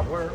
We're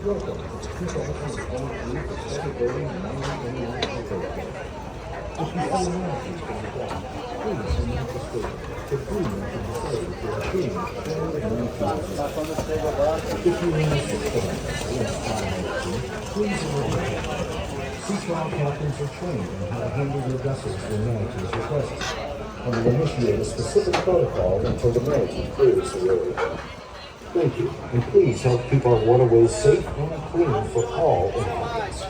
Welcome to Control Home Group of Credit Building in 1989 Philadelphia. If you find allergies from the ground, please do not disturb. The cleaning can be saved for a clean, fair, and non-food. If you are not performing against fire medicine, please avoid it. Seatrial captains are trained on how to handle your vessels when managers request it, and will initiate a specific protocol until the manager clears the area. Thank you, and please help keep our waterways safe and clean for all inhabitants.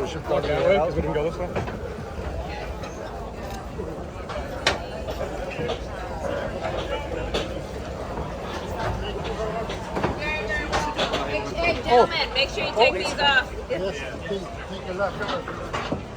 we should plug that way because we didn't go this way. Hey, gentlemen, make sure you take these off. Yes, take your left.